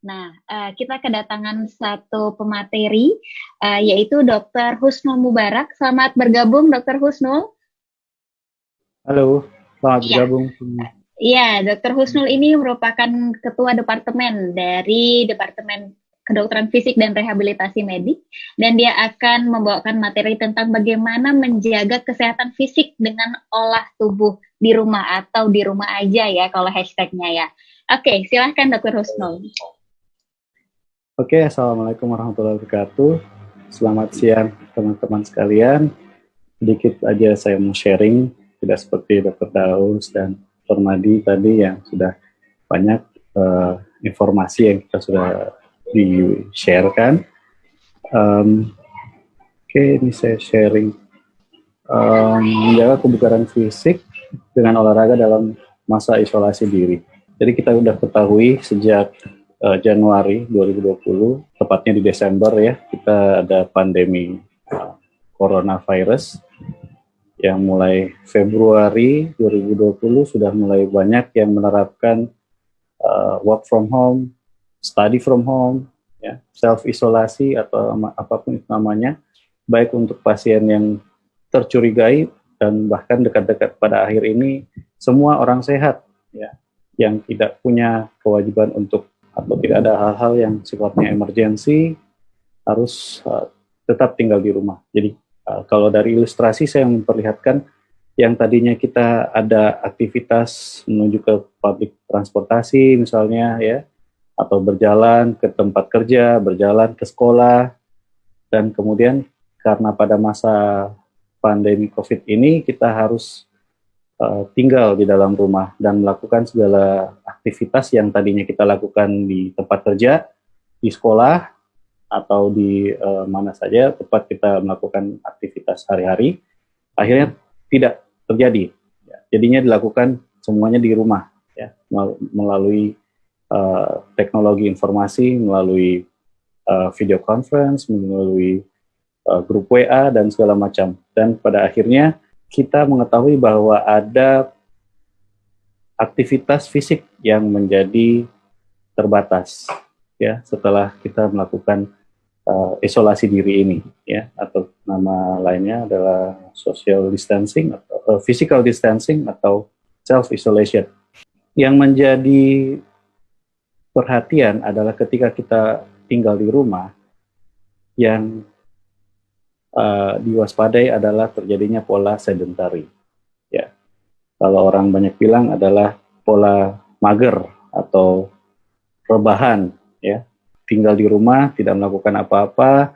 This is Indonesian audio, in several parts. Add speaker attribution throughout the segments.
Speaker 1: Nah, kita kedatangan satu pemateri, yaitu Dr. Husnul Mubarak. Selamat bergabung, Dr. Husnul.
Speaker 2: Halo, selamat
Speaker 1: Iya,
Speaker 2: bergabung.
Speaker 1: iya, Dr. Husnul ini merupakan ketua departemen dari Departemen Kedokteran Fisik dan Rehabilitasi Medik, dan dia akan membawakan materi tentang bagaimana menjaga kesehatan fisik dengan olah tubuh di rumah atau di rumah aja ya, kalau hashtagnya ya. Oke, silahkan Dr. Husnul.
Speaker 2: Oke, Assalamualaikum warahmatullahi wabarakatuh. Selamat siang teman-teman sekalian. Sedikit aja saya mau sharing, tidak seperti Dr. Daus dan Dr. Madi tadi yang sudah banyak informasi yang kita sudah di-sharekan. Oke, ini saya sharing menjaga kebugaran fisik dengan olahraga dalam masa isolasi diri. Jadi kita sudah ketahui sejak Januari 2020, tepatnya di Desember ya, kita ada pandemi coronavirus yang mulai Februari 2020 sudah mulai banyak yang menerapkan work from home, study from home, ya, self-isolasi atau apapun itu namanya, baik untuk pasien yang tercurigai dan bahkan dekat-dekat pada akhir ini semua orang sehat ya yang tidak punya kewajiban untuk atau tidak ada hal-hal yang sifatnya emergensi harus tetap tinggal di rumah. Jadi kalau dari ilustrasi saya memperlihatkan yang tadinya kita ada aktivitas menuju ke public transportasi misalnya ya, atau berjalan ke tempat kerja, berjalan ke sekolah, dan kemudian karena pada masa pandemi COVID ini kita harus tinggal di dalam rumah dan melakukan segala aktivitas yang tadinya kita lakukan di tempat kerja, di sekolah, atau di mana saja tempat kita melakukan aktivitas sehari-hari, akhirnya tidak terjadi. Ya, jadinya dilakukan semuanya di rumah, ya, melalui teknologi informasi, melalui video conference, melalui grup WA, dan segala macam. Dan pada akhirnya kita mengetahui bahwa ada aktivitas fisik yang menjadi terbatas ya setelah kita melakukan isolasi diri ini ya, atau nama lainnya adalah social distancing atau physical distancing atau self isolation. Yang menjadi perhatian adalah ketika kita tinggal di rumah, yang diwaspadai adalah terjadinya pola sedentary ya. Kalau orang banyak bilang adalah pola mager atau rebahan ya, tinggal di rumah tidak melakukan apa-apa,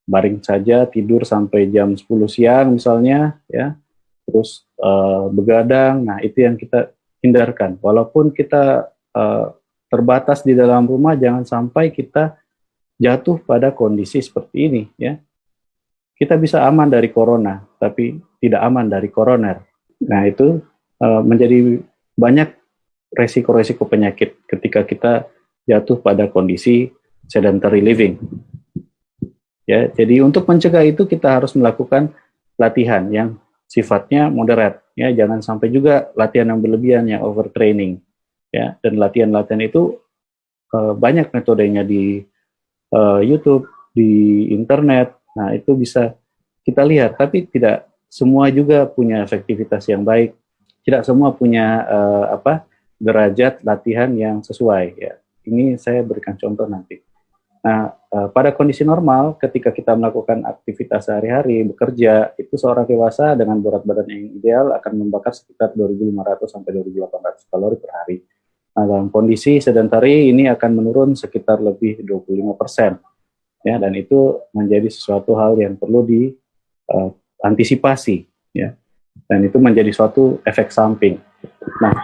Speaker 2: baring saja, tidur sampai jam 10 siang misalnya ya, terus begadang. Nah itu yang kita hindarkan. Walaupun kita terbatas di dalam rumah, jangan sampai kita jatuh pada kondisi seperti ini ya. Kita bisa aman dari corona, tapi tidak aman dari koroner. Nah itu menjadi banyak resiko-resiko penyakit ketika kita jatuh pada kondisi sedentary living. Ya, jadi untuk mencegah itu kita harus melakukan latihan yang sifatnya moderat. Ya, jangan sampai juga latihan yang berlebihan, yang overtraining. Ya, dan latihan-latihan itu banyak metodenya di YouTube, di internet. Nah, itu bisa kita lihat, tapi tidak semua juga punya efektivitas yang baik. Tidak semua punya derajat latihan yang sesuai ya. Ini saya berikan contoh nanti. Nah, pada kondisi normal ketika kita melakukan aktivitas sehari-hari, bekerja, itu seorang dewasa dengan berat badan yang ideal akan membakar sekitar 2.500 sampai 2.800 kalori per hari. Nah, dalam kondisi sedentary ini akan menurun sekitar lebih 25%. Ya, dan itu menjadi sesuatu hal yang perlu diantisipasi ya. Dan itu menjadi suatu efek samping. Nah,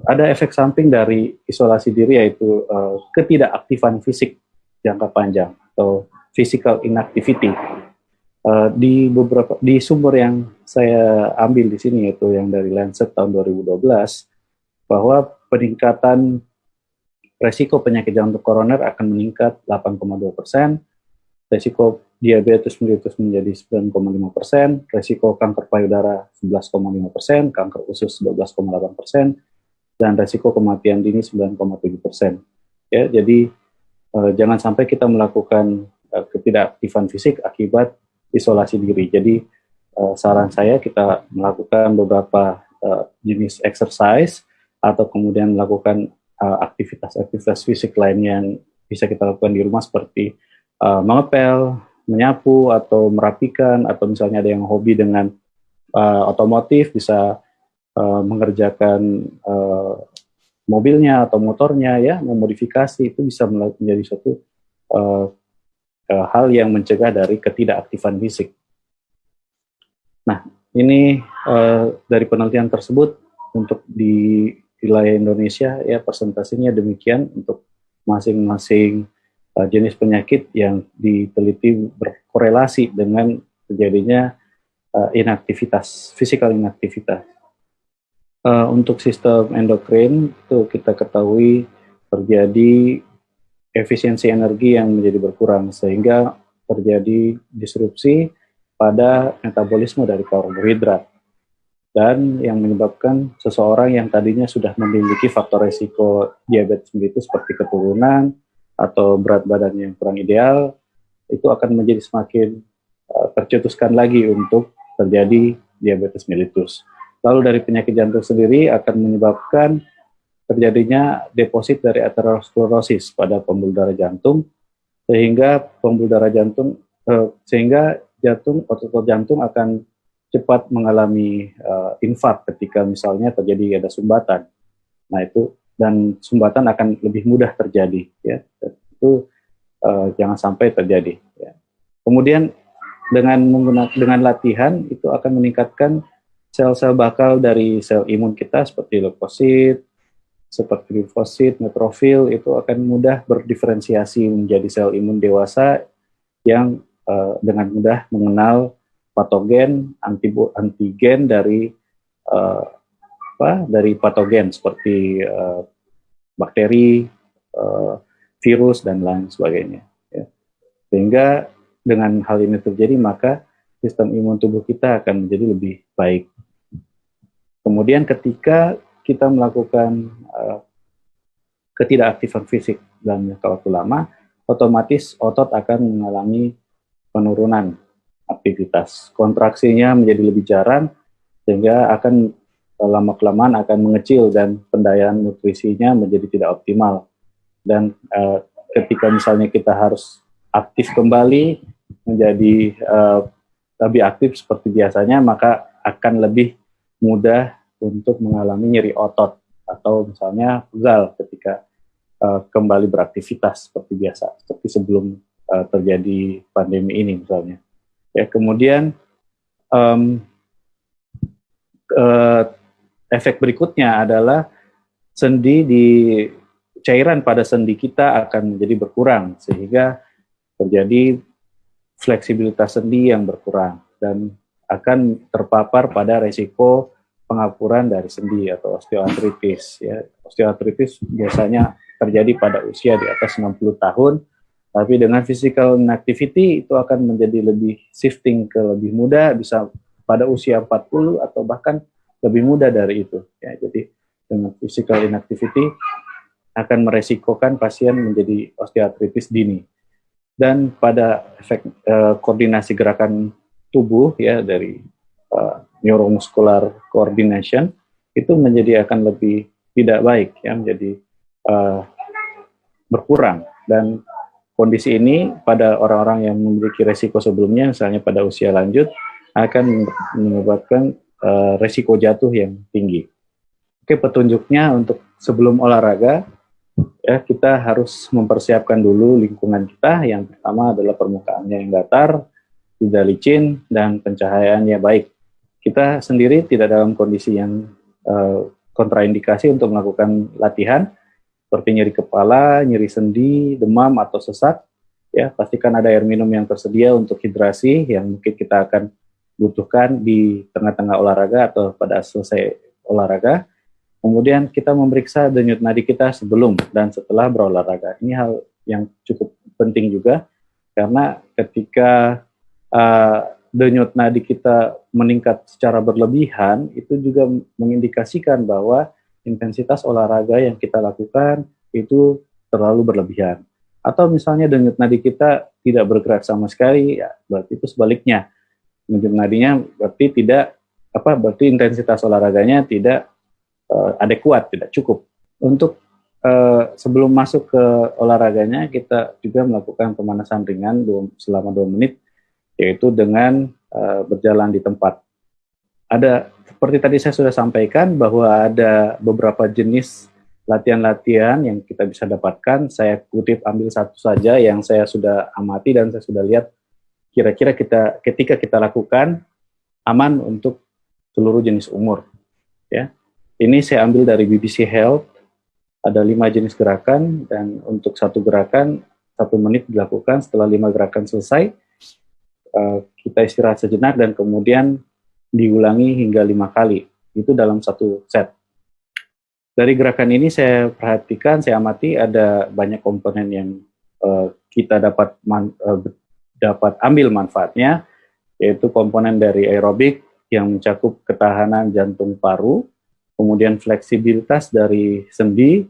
Speaker 2: ada efek samping dari isolasi diri yaitu ketidakaktifan fisik jangka panjang atau physical inactivity. Di sumber yang saya ambil di sini yaitu yang dari Lancet tahun 2012, bahwa peningkatan resiko penyakit jantung koroner akan meningkat 8,2%, resiko diabetes mellitus menjadi 9,5%, resiko kanker payudara 11,5%, kanker usus 12,8%, dan resiko kematian dini 9,7%. ya. Jadi jangan sampai kita melakukan ketidakaktifan fisik akibat isolasi diri. Jadi saran saya kita melakukan beberapa jenis exercise atau kemudian melakukan aktivitas-aktivitas fisik lain yang bisa kita lakukan di rumah seperti mengepel, menyapu atau merapikan, atau misalnya ada yang hobi dengan otomotif bisa mengerjakan mobilnya atau motornya, ya, memodifikasi, itu bisa menjadi suatu hal yang mencegah dari ketidakaktifan fisik. Nah, ini dari penelitian tersebut untuk di wilayah Indonesia, ya, presentasinya demikian untuk masing-masing jenis penyakit yang diteliti berkorelasi dengan terjadinya inaktivitas, physical inaktivitas. Untuk sistem endokrin itu kita ketahui terjadi efisiensi energi yang menjadi berkurang sehingga terjadi disrupsi pada metabolisme dari karbohidrat dan yang menyebabkan seseorang yang tadinya sudah memiliki faktor resiko diabetes mellitus seperti keturunan atau berat badan yang kurang ideal itu akan menjadi semakin tercetuskan lagi untuk terjadi diabetes mellitus. Lalu dari penyakit jantung sendiri akan menyebabkan terjadinya deposit dari aterosklerosis pada pembuluh darah jantung sehingga otot jantung akan cepat mengalami infark ketika misalnya terjadi ada sumbatan. Nah itu, dan sumbatan akan lebih mudah terjadi, ya. Itu jangan sampai terjadi, ya. Kemudian dengan latihan itu akan meningkatkan sel-sel bakal dari sel imun kita seperti leukosit, seperti limfosit, neutrofil, itu akan mudah berdiferensiasi menjadi sel imun dewasa yang dengan mudah mengenal patogen, antigen dari patogen seperti bakteri, virus dan lain sebagainya. Ya. Sehingga dengan hal ini terjadi maka sistem imun tubuh kita akan menjadi lebih baik. Kemudian ketika kita melakukan ketidakaktifan fisik dalam jangka waktu lama, otomatis otot akan mengalami penurunan aktivitas. Kontraksinya menjadi lebih jarang, sehingga akan lama-kelamaan akan mengecil dan pendayaan nutrisinya menjadi tidak optimal. Dan ketika misalnya kita harus aktif kembali, menjadi lebih aktif seperti biasanya, maka akan lebih mudah untuk mengalami nyeri otot atau misalnya pegal ketika kembali beraktivitas seperti biasa, seperti sebelum terjadi pandemi ini misalnya. Ya, kemudian efek berikutnya adalah cairan pada sendi kita akan menjadi berkurang sehingga terjadi fleksibilitas sendi yang berkurang dan akan terpapar pada resiko pengapuran dari sendi atau osteoartritis. Ya. Osteoartritis biasanya terjadi pada usia di atas 60 tahun, tapi dengan physical inactivity itu akan menjadi lebih shifting ke lebih muda, bisa pada usia 40 atau bahkan lebih muda dari itu. Ya, jadi dengan physical inactivity akan meresikokan pasien menjadi osteoartritis dini. Dan pada efek koordinasi gerakan tubuh, ya, dari neuromuscular coordination itu menjadi akan lebih tidak baik, ya, menjadi berkurang. Dan kondisi ini pada orang-orang yang memiliki resiko sebelumnya, misalnya pada usia lanjut, akan menyebabkan resiko jatuh yang tinggi. Oke, petunjuknya untuk sebelum olahraga, ya, kita harus mempersiapkan dulu lingkungan kita. Yang pertama adalah permukaannya yang datar, tidak licin, dan pencahayaannya baik. Kita sendiri tidak dalam kondisi yang kontraindikasi untuk melakukan latihan, seperti nyeri kepala, nyeri sendi, demam, atau sesak. Ya, pastikan ada air minum yang tersedia untuk hidrasi yang mungkin kita akan butuhkan di tengah-tengah olahraga atau pada selesai olahraga. Kemudian kita memeriksa denyut nadi kita sebelum dan setelah berolahraga. Ini hal yang cukup penting juga, karena ketika denyut nadi kita meningkat secara berlebihan, itu juga mengindikasikan bahwa intensitas olahraga yang kita lakukan itu terlalu berlebihan. Atau misalnya denyut nadi kita tidak bergerak sama sekali, ya berarti itu sebaliknya. Denyut nadinya berarti berarti intensitas olahraganya tidak adekuat, tidak cukup. Untuk sebelum masuk ke olahraganya, kita juga melakukan pemanasan ringan selama 2 menit, yaitu dengan berjalan di tempat. Seperti tadi saya sudah sampaikan bahwa ada beberapa jenis latihan-latihan yang kita bisa dapatkan. Saya ambil satu saja yang saya sudah amati dan saya sudah lihat kira-kira ketika kita lakukan aman untuk seluruh jenis umur. Ya, ini saya ambil dari BBC Health. Ada 5 jenis gerakan dan untuk satu gerakan 1 menit dilakukan. Setelah 5 gerakan selesai, kita istirahat sejenak dan kemudian diulangi hingga 5 kali. Itu dalam satu set. Dari gerakan ini saya perhatikan, saya amati ada banyak komponen yang kita dapat ambil manfaatnya, yaitu komponen dari aerobik yang mencakup ketahanan jantung paru, kemudian fleksibilitas dari sendi,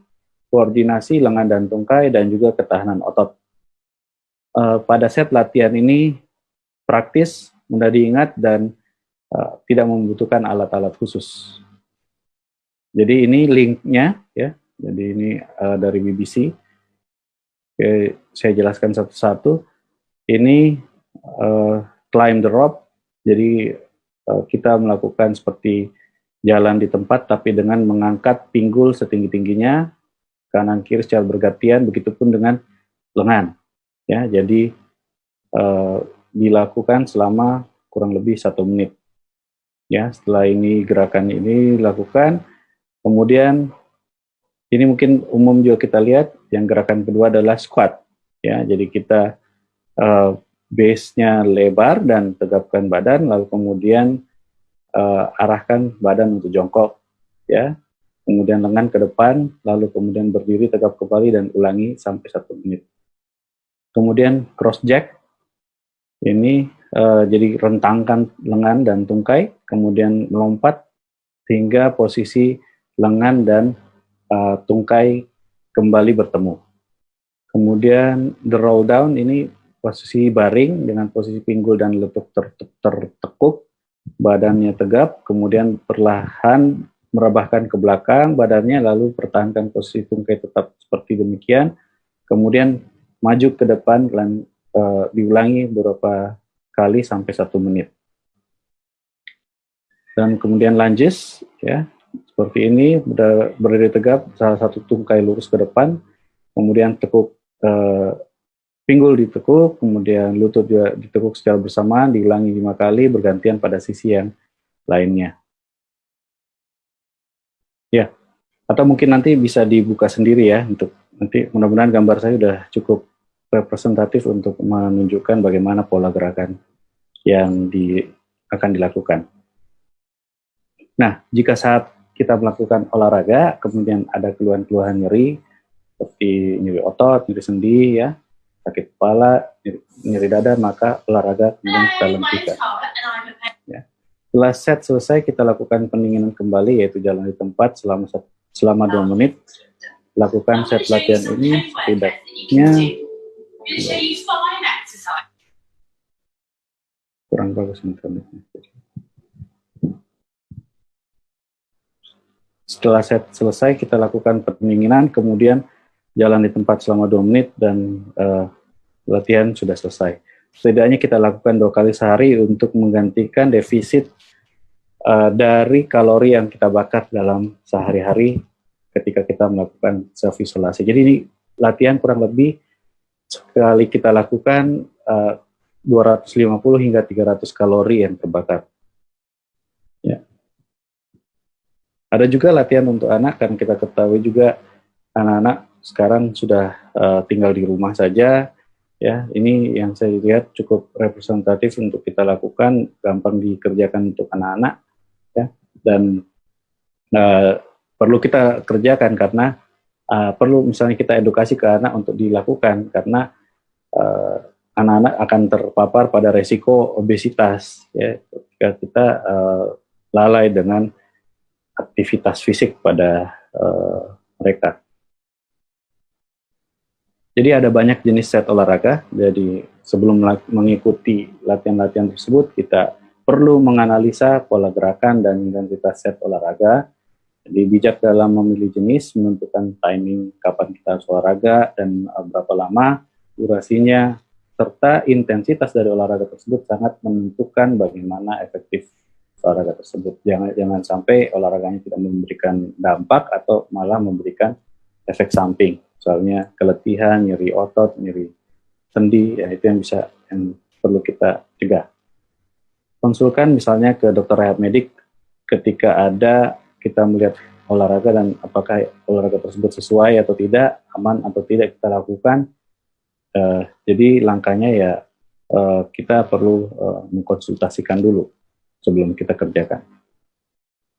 Speaker 2: koordinasi lengan dan tungkai, dan juga ketahanan otot. Pada set latihan ini praktis, mudah diingat, dan tidak membutuhkan alat-alat khusus. Jadi ini linknya, ya. Jadi ini dari BBC. Oke, saya jelaskan satu-satu. Ini climb the rope. Jadi kita melakukan seperti jalan di tempat, tapi dengan mengangkat pinggul setinggi-tingginya, kanan kiri secara bergantian, begitupun dengan lengan. Ya, jadi dilakukan selama kurang lebih 1 menit. Ya, setelah ini gerakan ini dilakukan, kemudian ini mungkin umum juga kita lihat, yang gerakan kedua adalah squat. Ya, jadi kita base-nya lebar dan tegapkan badan, lalu kemudian arahkan badan untuk jongkok, ya. Kemudian lengan ke depan, lalu kemudian berdiri tegap kembali dan ulangi sampai 1 menit. Kemudian cross jack, ini jadi rentangkan lengan dan tungkai, kemudian melompat hingga posisi lengan dan tungkai kembali bertemu. Kemudian the roll down, ini posisi baring dengan posisi pinggul dan lutut tertekuk, badannya tegap, kemudian perlahan merebahkan ke belakang badannya, lalu pertahankan posisi tungkai tetap seperti demikian, kemudian maju ke depan dan diulangi beberapa kali sampai 1 menit. Dan kemudian lunges, ya, seperti ini, berdiri tegap, salah satu tungkai lurus ke depan, kemudian tekuk, pinggul ditekuk, kemudian lutut juga ditekuk secara bersamaan, diulangi 5 kali, bergantian pada sisi yang lainnya. Ya, atau mungkin nanti bisa dibuka sendiri ya, untuk nanti mudah-mudahan gambar saya sudah cukup representatif untuk menunjukkan bagaimana pola gerakan yang akan dilakukan. Nah, jika saat kita melakukan olahraga, kemudian ada keluhan-keluhan nyeri, seperti nyeri otot, nyeri sendi, ya, sakit kepala, nyeri dada, maka olahraga kemudian kita hentikan. Ya. Setelah set selesai, kita lakukan pendinginan kembali, yaitu jalan di tempat selama 2 menit. Lakukan set latihan ini setidaknya kurang bagus internetnya. Setelah set selesai, kita lakukan pendinginan, kemudian jalan di tempat selama 2 menit, dan latihan sudah selesai. Setidaknya kita lakukan 2 kali sehari untuk menggantikan defisit dari kalori yang kita bakar dalam sehari-hari ketika kita melakukan self-isolasi. Jadi ini latihan kurang lebih sekali kita lakukan 250 hingga 300 kalori yang terbakar. Ya. Ada juga latihan untuk anak, kan kita ketahui juga anak-anak sekarang sudah tinggal di rumah saja. Ya, ini yang saya lihat cukup representatif untuk kita lakukan, gampang dikerjakan untuk anak-anak, ya, dan perlu kita kerjakan karena perlu misalnya kita edukasi ke anak untuk dilakukan, karena anak-anak akan terpapar pada resiko obesitas, ya, ketika kita lalai dengan aktivitas fisik pada mereka. Jadi ada banyak jenis set olahraga. Jadi sebelum mengikuti latihan-latihan tersebut, kita perlu menganalisa pola gerakan dan intensitas set olahraga. Jadi bijak dalam memilih jenis, menentukan timing kapan kita harus olahraga dan berapa lama durasinya, serta intensitas dari olahraga tersebut sangat menentukan bagaimana efektif olahraga tersebut. Jangan sampai olahraganya tidak memberikan dampak atau malah memberikan efek samping. Soalnya keletihan, nyeri otot, nyeri sendi, ya itu yang perlu kita cegah. Konsulkan misalnya ke dokter rehab medik ketika kita melihat olahraga dan apakah olahraga tersebut sesuai atau tidak, aman atau tidak kita lakukan. Jadi langkahnya ya kita perlu mengkonsultasikan dulu sebelum kita kerjakan.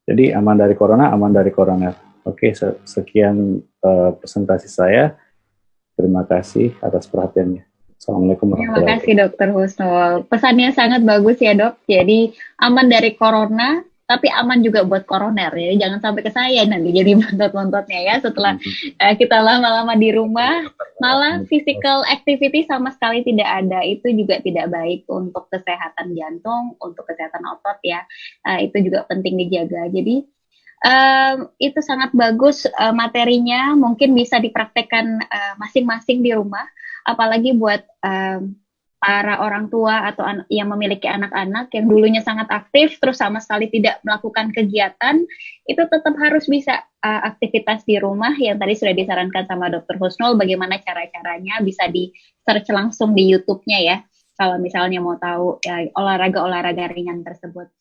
Speaker 2: Jadi aman dari corona, aman dari koroner. Oke, sekian presentasi saya. Terima kasih atas perhatiannya. Assalamualaikum warahmatullahi wabarakatuh.
Speaker 1: Terima kasih Dokter Husnul. Pesannya sangat bagus ya dok. Jadi aman dari corona, tapi aman juga buat koroner ya. Jangan sampai ke saya nanti jadi montot-montotnya ya. Setelah kita lama-lama di rumah, malah physical activity sama sekali tidak ada. Itu juga tidak baik untuk kesehatan jantung, untuk kesehatan otot ya. Itu juga penting dijaga. Jadi itu sangat bagus materinya. Mungkin bisa dipraktekkan masing-masing di rumah. Apalagi buat para orang tua atau yang memiliki anak-anak yang dulunya sangat aktif terus sama sekali tidak melakukan kegiatan, itu tetap harus bisa aktivitas di rumah yang tadi sudah disarankan sama Dr. Husnul. Bagaimana cara-caranya, bisa di search langsung di YouTube-nya ya kalau misalnya mau tahu ya, olahraga-olahraga ringan tersebut.